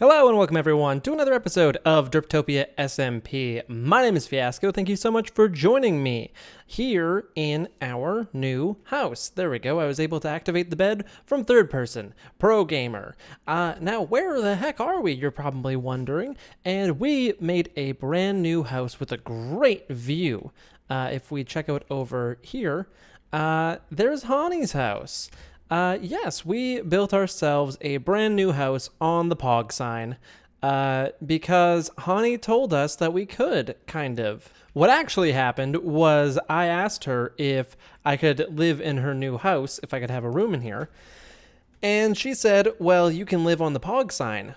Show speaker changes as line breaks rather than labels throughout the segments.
Hello and welcome everyone to another episode of Derptopia SMP. My name is Fiasco. Thank you so much for joining me here in our new house. There we go. I was able to activate the bed from third person, pro gamer. Now, where the heck are we? You're probably wondering. And we made a brand new house with a great view. If we check out over here, there's Hani's house. Yes, we built ourselves a brand new house on the Pog sign, because Hani told us that we could, kind of. What actually happened was I asked her if I could live in her new house, if I could have a room in here, and she said, well, you can live on the Pog sign,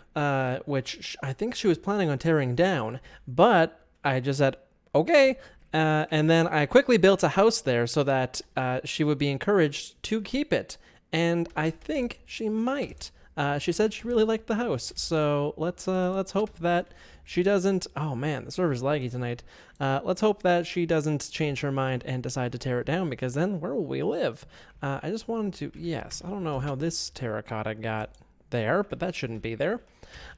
which I think she was planning on tearing down, but I just said, okay. And then I quickly built a house there so that she would be encouraged to keep it. And I think she might. She said she really liked the house, so let's hope that she doesn't. Oh man, the server's laggy tonight. Let's hope that she doesn't change her mind and decide to tear it down, because then where will we live? I just wanted to. Yes, I don't know how this terracotta got there, but that shouldn't be there.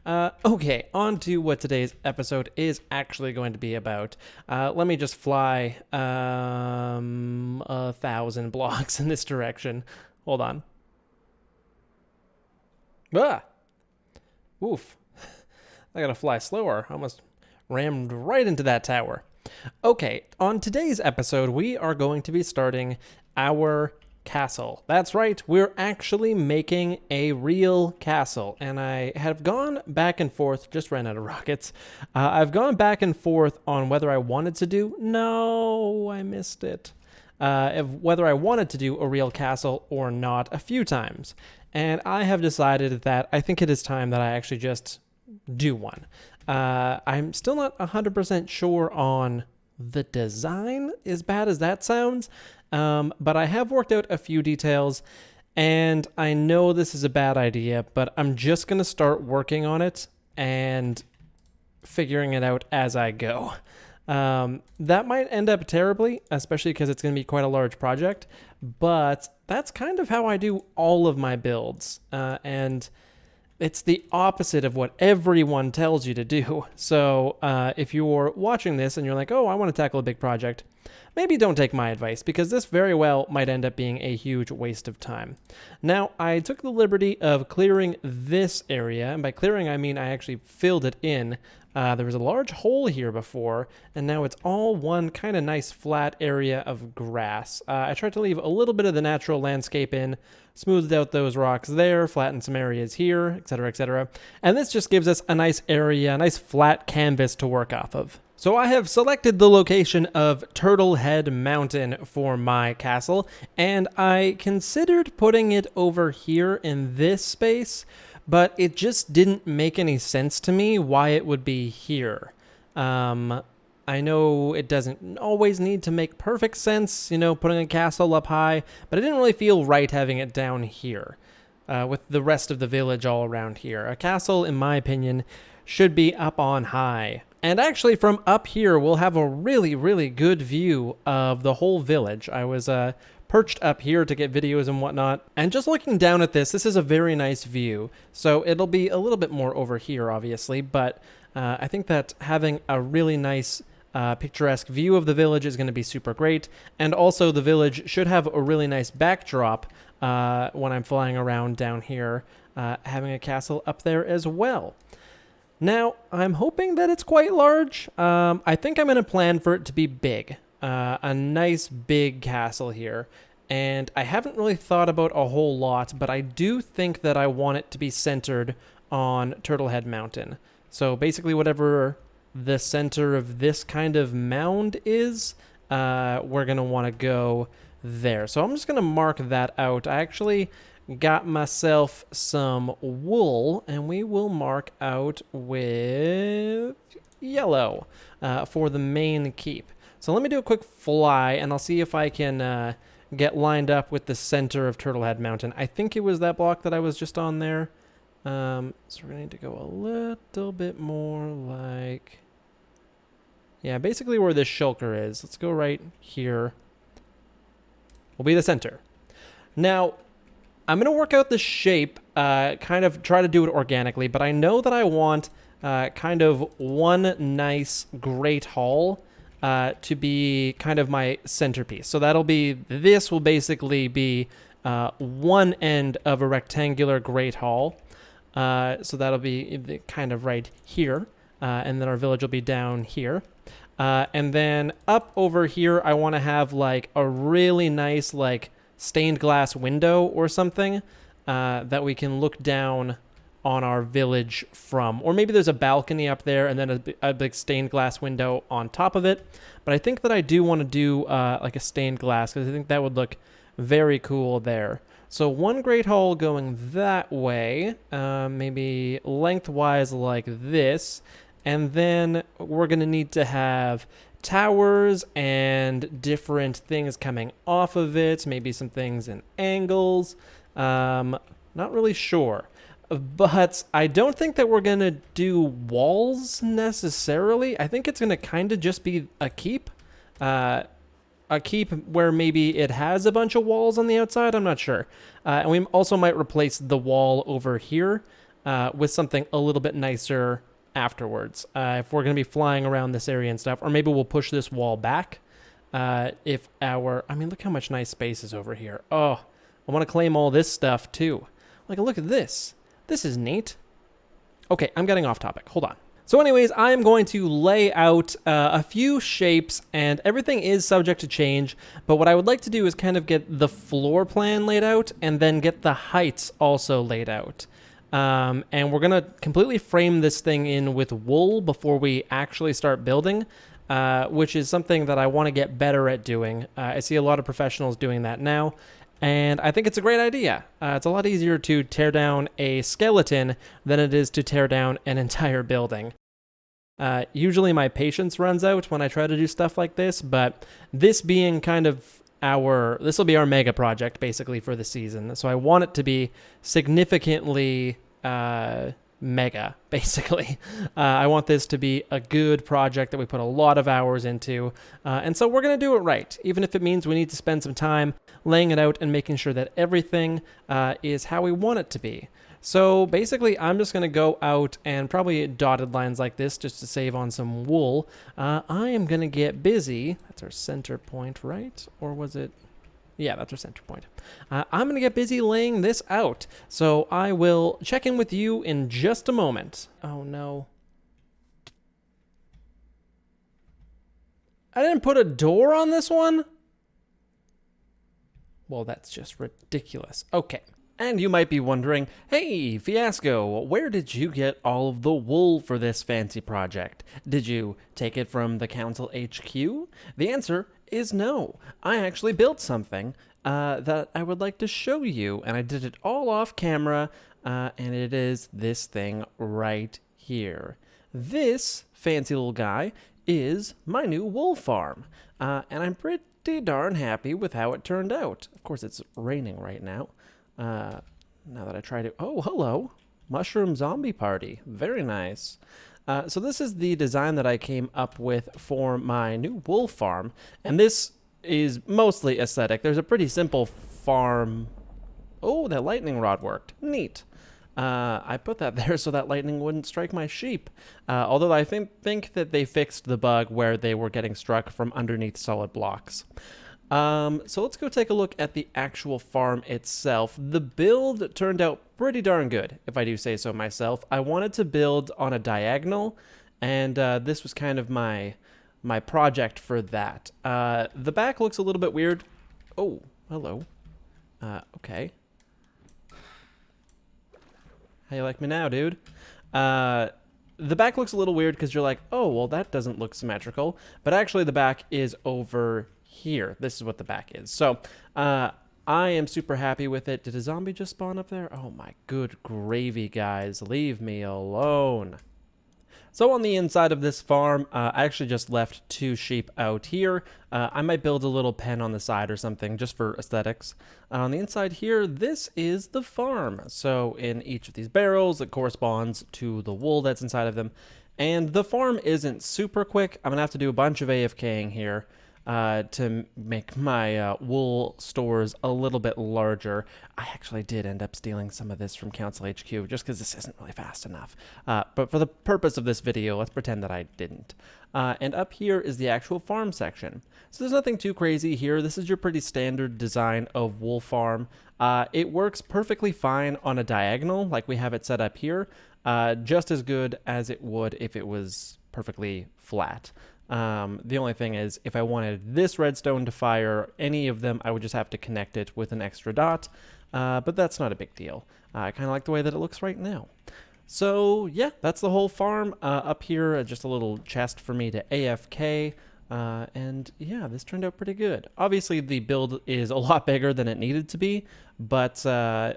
Okay, on to what today's episode is actually going to be about. Let me just fly 1,000 blocks in this direction. Hold on. Ah! Oof. I gotta fly slower. I almost rammed right into that tower. Okay, on today's episode, we are going to be starting our castle. That's right, we're actually making a real castle. And I have gone back and forth, just ran out of rockets. I've gone back and forth on whether I wanted to do. No, I missed it. Of whether I wanted to do a real castle or not a few times. And I have decided that I think it is time that I actually just do one. I'm still not 100% sure on the design, as bad as that sounds, but I have worked out a few details, and I know this is a bad idea, but I'm just going to start working on it and figuring it out as I go. That might end up terribly, especially because it's going to be quite a large project, but that's kind of how I do all of my builds, and it's the opposite of what everyone tells you to do. So if you're watching this and you're like, oh, I want to tackle a big project, maybe don't take my advice, because this very well might end up being a huge waste of time. Now, I took the liberty of clearing this area, and by clearing I mean I actually filled it in. There was a large hole here before, and now it's all one kind of nice flat area of grass. I tried to leave a little bit of the natural landscape in, smoothed out those rocks there, flattened some areas here, etc., etc. And this just gives us a nice area, a nice flat canvas to work off of. So I have selected the location of Turtle Head Mountain for my castle, and I considered putting it over here in this space, but it just didn't make any sense to me why it would be here. I know it doesn't always need to make perfect sense, you know, putting a castle up high, but it didn't really feel right having it down here, with the rest of the village all around here. A castle, in my opinion, should be up on high. And actually, from up here, we'll have a really, really good view of the whole village. I was perched up here to get videos and whatnot, and just looking down at this is a very nice view. So it'll be a little bit more over here, obviously, but I think that having a really nice picturesque view of the village is going to be super great. And also the village should have a really nice backdrop when I'm flying around down here, having a castle up there as well. Now, I'm hoping that it's quite large. I think I'm going to plan for it to be big. A nice big castle here. And I haven't really thought about a whole lot, but I do think that I want it to be centered on Turtlehead Mountain. So basically whatever the center of this kind of mound is, we're going to want to go there. So I'm just going to mark that out. I actually got myself some wool, and we will mark out with yellow for the main keep. So let me do a quick fly, and I'll see if I can get lined up with the center of Turtlehead Mountain. I think it was that block that I was just on there. So we need to go a little bit more like... yeah, basically where this shulker is. Let's go right here. Will be the center. Now, I'm going to work out the shape, kind of try to do it organically, but I know that I want kind of one nice great hall to be kind of my centerpiece. So this will basically be one end of a rectangular great hall. So that'll be kind of right here. And then our village will be down here. And then up over here, I want to have like a really nice like stained glass window or something that we can look down on our village from. Or maybe there's a balcony up there and then a big stained glass window on top of it. But I think that I do want to do like a stained glass because I think that would look very cool there. So one great hall going that way, maybe lengthwise like this. And then we're going to need to have towers and different things coming off of it. Maybe some things in angles. Not really sure. But I don't think that we're going to do walls necessarily. I think it's going to kind of just be a keep. A keep where maybe it has a bunch of walls on the outside. I'm not sure. And we also might replace the wall over here with something a little bit nicer afterwards, if we're going to be flying around this area and stuff. Or maybe we'll push this wall back. I mean, look how much nice space is over here. Oh, I want to claim all this stuff too. Like, look at this. This is neat. Okay, I'm getting off topic. Hold on. So anyways, I'm going to lay out a few shapes, and everything is subject to change, but what I would like to do is kind of get the floor plan laid out and then get the heights also laid out. And we're going to completely frame this thing in with wool before we actually start building, which is something that I want to get better at doing. I see a lot of professionals doing that now, and I think it's a great idea. It's a lot easier to tear down a skeleton than it is to tear down an entire building. Usually my patience runs out when I try to do stuff like this, but this being kind of this will be our mega project basically for the season. So I want it to be significantly mega, basically. I want this to be a good project that we put a lot of hours into. And so we're going to do it right, even if it means we need to spend some time laying it out and making sure that everything is how we want it to be. So basically, I'm just going to go out and probably dotted lines like this just to save on some wool. I am going to get busy. That's our center point, right? Or was it? Yeah, that's our center point. I'm going to get busy laying this out. So I will check in with you in just a moment. Oh, no. I didn't put a door on this one? Well, that's just ridiculous. Okay. And you might be wondering, hey, Fiasco, where did you get all of the wool for this fancy project? Did you take it from the Council HQ? The answer is no. I actually built something that I would like to show you, and I did it all off camera, and it is this thing right here. This fancy little guy is my new wool farm, and I'm pretty darn happy with how it turned out. Of course, it's raining right now. Now that I try to... Oh, hello. Mushroom Zombie Party. Very nice. So this is the design that I came up with for my new wool farm. And this is mostly aesthetic. There's a pretty simple farm... Oh, that lightning rod worked. Neat. I put that there so that lightning wouldn't strike my sheep. Although I think that they fixed the bug where they were getting struck from underneath solid blocks. So let's go take a look at the actual farm itself. The build turned out pretty darn good, if I do say so myself. I wanted to build on a diagonal, and this was kind of my project for that. The back looks a little bit weird. Oh, hello. Okay. How you like me now, dude? The back looks a little weird because you're like, oh, well, that doesn't look symmetrical. But actually, the back is over here. This is what the back is. So I am super happy with it. Did a zombie just spawn up there? Oh my good gravy, guys. Leave me alone. So on the inside of this farm, I actually just left 2 sheep out here. I might build a little pen on the side or something just for aesthetics. On the inside here, this is the farm. So in each of these barrels, it corresponds to the wool that's inside of them. And the farm isn't super quick. I'm going to have to do a bunch of AFKing here. to make my wool stores a little bit larger. I actually did end up stealing some of this from Council HQ just because this isn't really fast enough. But for the purpose of this video, let's pretend that I didn't. And up here is the actual farm section. So there's nothing too crazy here. This is your pretty standard design of wool farm. It works perfectly fine on a diagonal like we have it set up here, just as good as it would if it was perfectly flat. The only thing is, if I wanted this redstone to fire any of them, I would just have to connect it with an extra dot, but that's not a big deal. I kind of like the way that it looks right now. So yeah, that's the whole farm. Up here, just a little chest for me to AFK. And yeah, this turned out pretty good. Obviously, the build is a lot bigger than it needed to be, but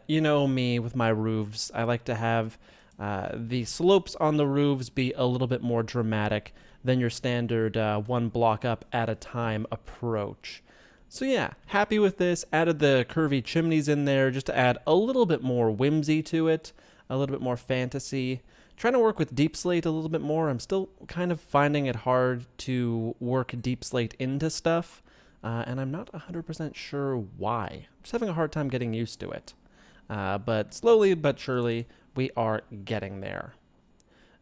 you know me with my roofs. I like to have the slopes on the roofs be a little bit more dramatic than your standard one block up at a time approach. So yeah, happy with this. Added the curvy chimneys in there just to add a little bit more whimsy to it, a little bit more fantasy. Trying to work with deep slate a little bit more. I'm still kind of finding it hard to work deep slate into stuff, and I'm not 100% sure why. I'm just having a hard time getting used to it. But slowly but surely, we are getting there.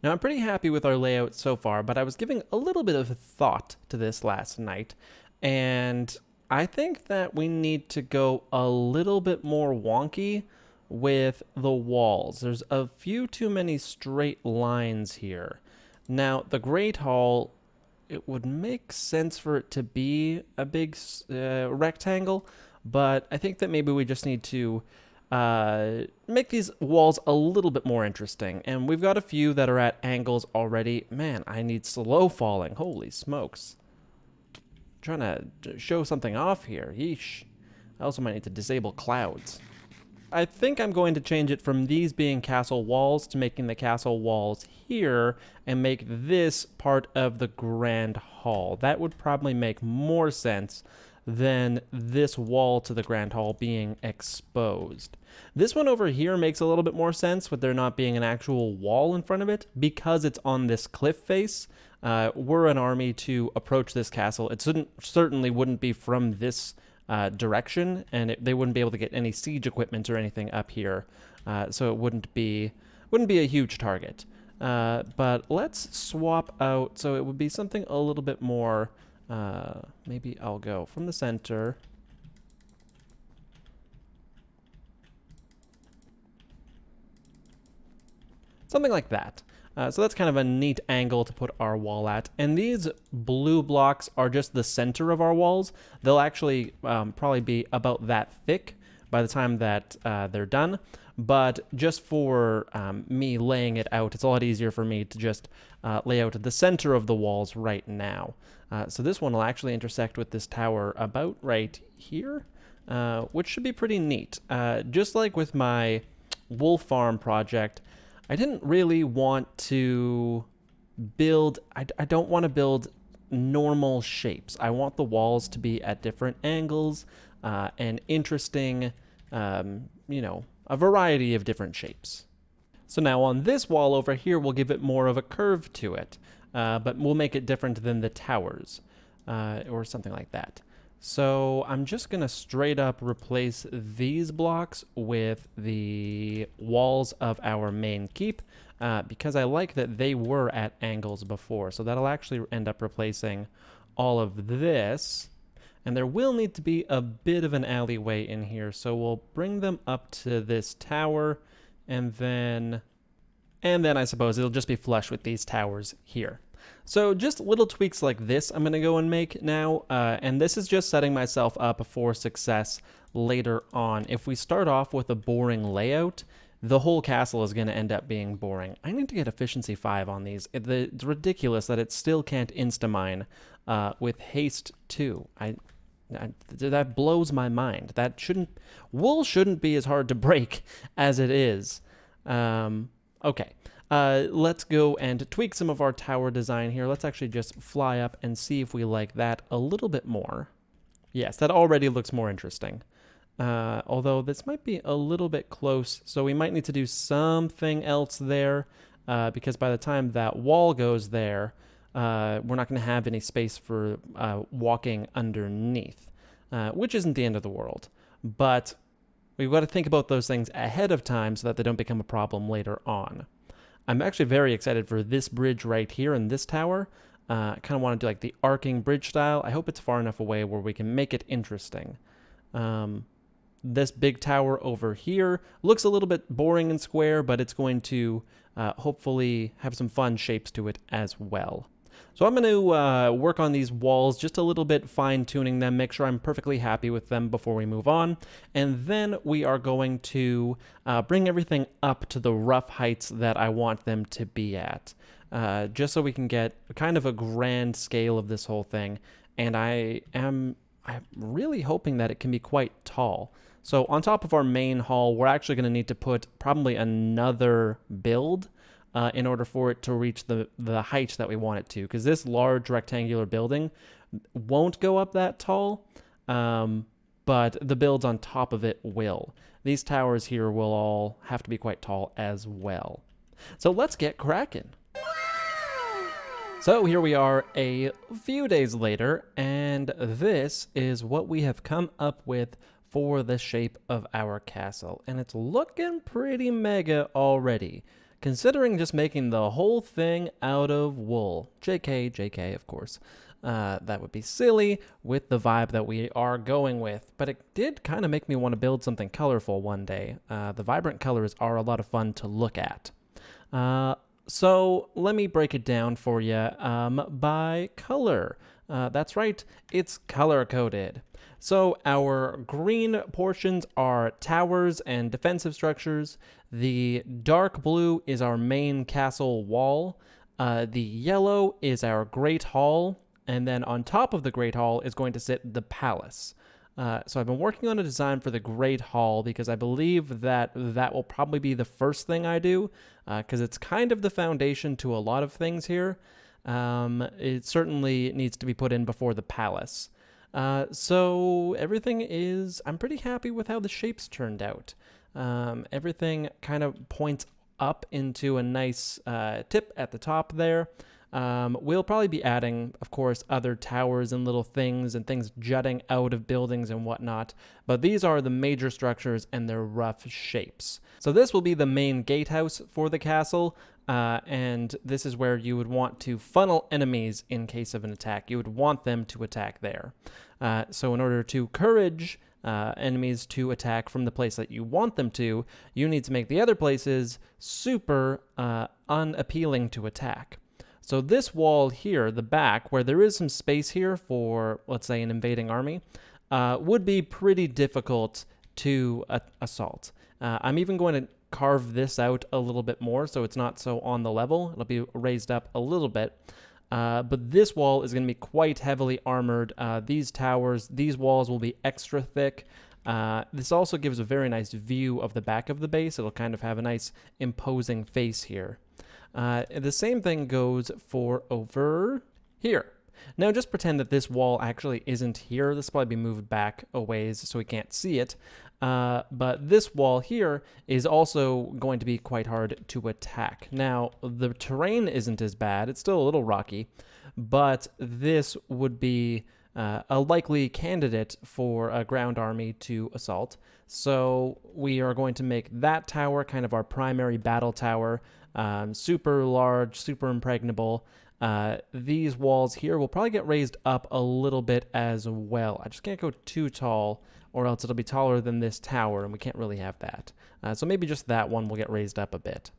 Now, I'm pretty happy with our layout so far, but I was giving a little bit of thought to this last night, and I think that we need to go a little bit more wonky with the walls. There's a few too many straight lines here. Now, the Great Hall, it would make sense for it to be a big rectangle, but I think that maybe we just need to make these walls a little bit more interesting. And we've got a few that are at angles already. Man, I need slow falling. Holy smokes. Trying to show something off here. Yeesh. I also might need to disable clouds. I think I'm going to change it from these being castle walls to making the castle walls here and make this part of the Grand Hall. That would probably make more sense than this wall to the Grand Hall being exposed. This one over here makes a little bit more sense with there not being an actual wall in front of it because it's on this cliff face. We're an army to approach this castle. It certainly wouldn't be from this direction, and they wouldn't be able to get any siege equipment or anything up here, so it wouldn't be a huge target. But let's swap out, so it would be something a little bit more. Maybe I'll go from the center. Something like that. So that's kind of a neat angle to put our wall at. And these blue blocks are just the center of our walls. They'll actually probably be about that thick by the time that they're done. But just for me laying it out, it's a lot easier for me to just lay out the center of the walls right now. So this one will actually intersect with this tower about right here, which should be pretty neat. Just like with my wool farm project, I didn't really want to build, I don't want to build normal shapes. I want the walls to be at different angles and interesting, you know, a variety of different shapes. So now on this wall over here, we'll give it more of a curve to it, but we'll make it different than the towers or something like that. So I'm just going to straight up replace these blocks with the walls of our main keep because I like that they were at angles before. So that'll actually end up replacing all of this. And there will need to be a bit of an alleyway in here. So we'll bring them up to this tower and then I suppose it'll just be flush with these towers here. So just little tweaks like this I'm going to go and make now, and this is just setting myself up for success later on. If we start off with a boring layout, the whole castle is going to end up being boring. I need to get efficiency 5 on these. It's ridiculous that it still can't insta-mine with haste 2. That blows my mind. Wool shouldn't be as hard to break as it is. Okay. Let's go and tweak some of our tower design here. Let's actually just fly up and see if we like that a little bit more. Yes, that already looks more interesting. Although this might be a little bit close, so we might need to do something else there, because by the time that wall goes there, we're not going to have any space for walking underneath, which isn't the end of the world. But we've got to think about those things ahead of time so that they don't become a problem later on. I'm actually very excited for this bridge right here in this tower. I kind of want to do like the arcing bridge style. I hope it's far enough away where we can make it interesting. This big tower over here looks a little bit boring and square, but it's going to hopefully have some fun shapes to it as well. So I'm going to work on these walls just a little bit, fine-tuning them, make sure I'm perfectly happy with them before we move on. And then we are going to bring everything up to the rough heights that I want them to be at, just so we can get kind of a grand scale of this whole thing. And I'm really hoping that it can be quite tall. So on top of our main hall, we're actually going to need to put probably another build in order for it to reach the height that we want it to, because this large rectangular building won't go up that tall, but the builds on top of it will. These towers here will all have to be quite tall as well. So let's get cracking. So here we are a few days later, and this is what we have come up with for the shape of our castle, and it's looking pretty mega already. Considering just making the whole thing out of wool. JK, of course. That would be silly with the vibe that we are going with. But it did kind of make me want to build something colorful one day. The vibrant colors are a lot of fun to look at. So let me break it down for you by color. That's right, it's color-coded. So our green portions are towers and defensive structures. The dark blue is our main castle wall. The yellow is our Great Hall. And then on top of the Great Hall is going to sit the palace. So I've been working on a design for the Great Hall because I believe that that will probably be the first thing I do, because it's kind of the foundation to a lot of things here. It certainly needs to be put in before the palace. So everything is, I'm pretty happy with how the shapes turned out. Everything kind of points up into a nice tip at the top there. We'll probably be adding, of course, other towers and little things and things jutting out of buildings and whatnot, but these are the major structures and their rough shapes. So this will be the main gatehouse for the castle, and this is where you would want to funnel enemies in case of an attack. You would want them to attack there. So in order to encourage enemies to attack from the place that you want them to, you need to make the other places super unappealing to attack. So this wall here, the back, where there is some space here for, let's say, an invading army, would be pretty difficult to assault. I'm even going to carve this out a little bit more so it's not so on the level. It'll be raised up a little bit. But this wall is going to be quite heavily armored. These towers, these walls will be extra thick. This also gives a very nice view of the back of the base. It'll kind of have a nice imposing face here. The same thing goes for over here. Now just pretend that this wall actually isn't here. This will probably be moved back a ways so we can't see it. But this wall here is also going to be quite hard to attack. Now, the terrain isn't as bad. It's still a little rocky, but this would be a likely candidate for a ground army to assault. So we are going to make that tower kind of our primary battle tower, super large, super impregnable. These walls here will probably get raised up a little bit as well. I just can't go too tall, or else it'll be taller than this tower, and we can't really have that. So maybe just that one will get raised up a bit.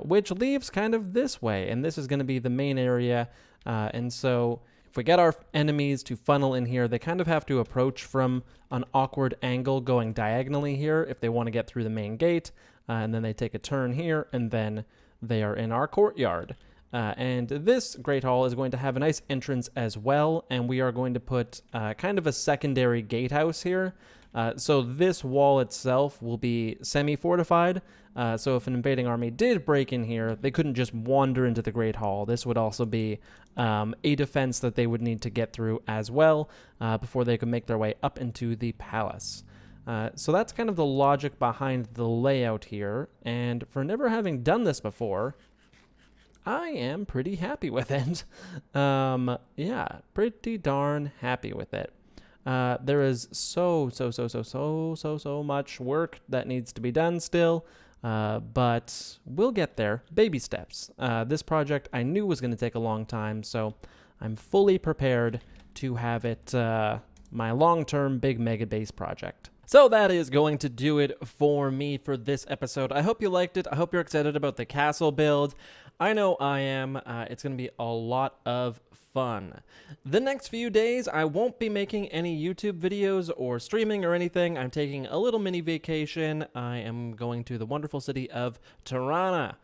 Which leaves kind of this way, and this is going to be the main area. And so if we get our enemies to funnel in here, they kind of have to approach from an awkward angle going diagonally here if they want to get through the main gate. And then they take a turn here, and then they are in our courtyard. And this Great Hall is going to have a nice entrance as well, and we are going to put kind of a secondary gatehouse here. So this wall itself will be semi-fortified, so if an invading army did break in here, they couldn't just wander into the Great Hall. This would also be a defense that they would need to get through as well before they could make their way up into the palace. So that's kind of the logic behind the layout here, and for never having done this before, I am pretty happy with it. Yeah, pretty darn happy with it. There is so much work that needs to be done still, but we'll get there. Baby steps. This project I knew was going to take a long time, so I'm fully prepared to have it my long-term big Megabase project. So that is going to do it for me for this episode. I hope you liked it. I hope you're excited about the castle build. I know I am. It's going to be a lot of fun. The next few days, I won't be making any YouTube videos or streaming or anything. I'm taking a little mini vacation. I am going to the wonderful city of Tirana,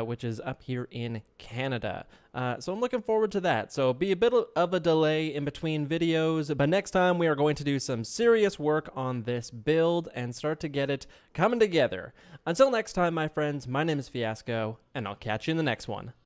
which is up here in Canada. So I'm looking forward to that. So be a bit of a delay in between videos, but next time we are going to do some serious work on this build and start to get it coming together. Until next time, my friends, my name is Fiasco, and I'll catch you in the next one.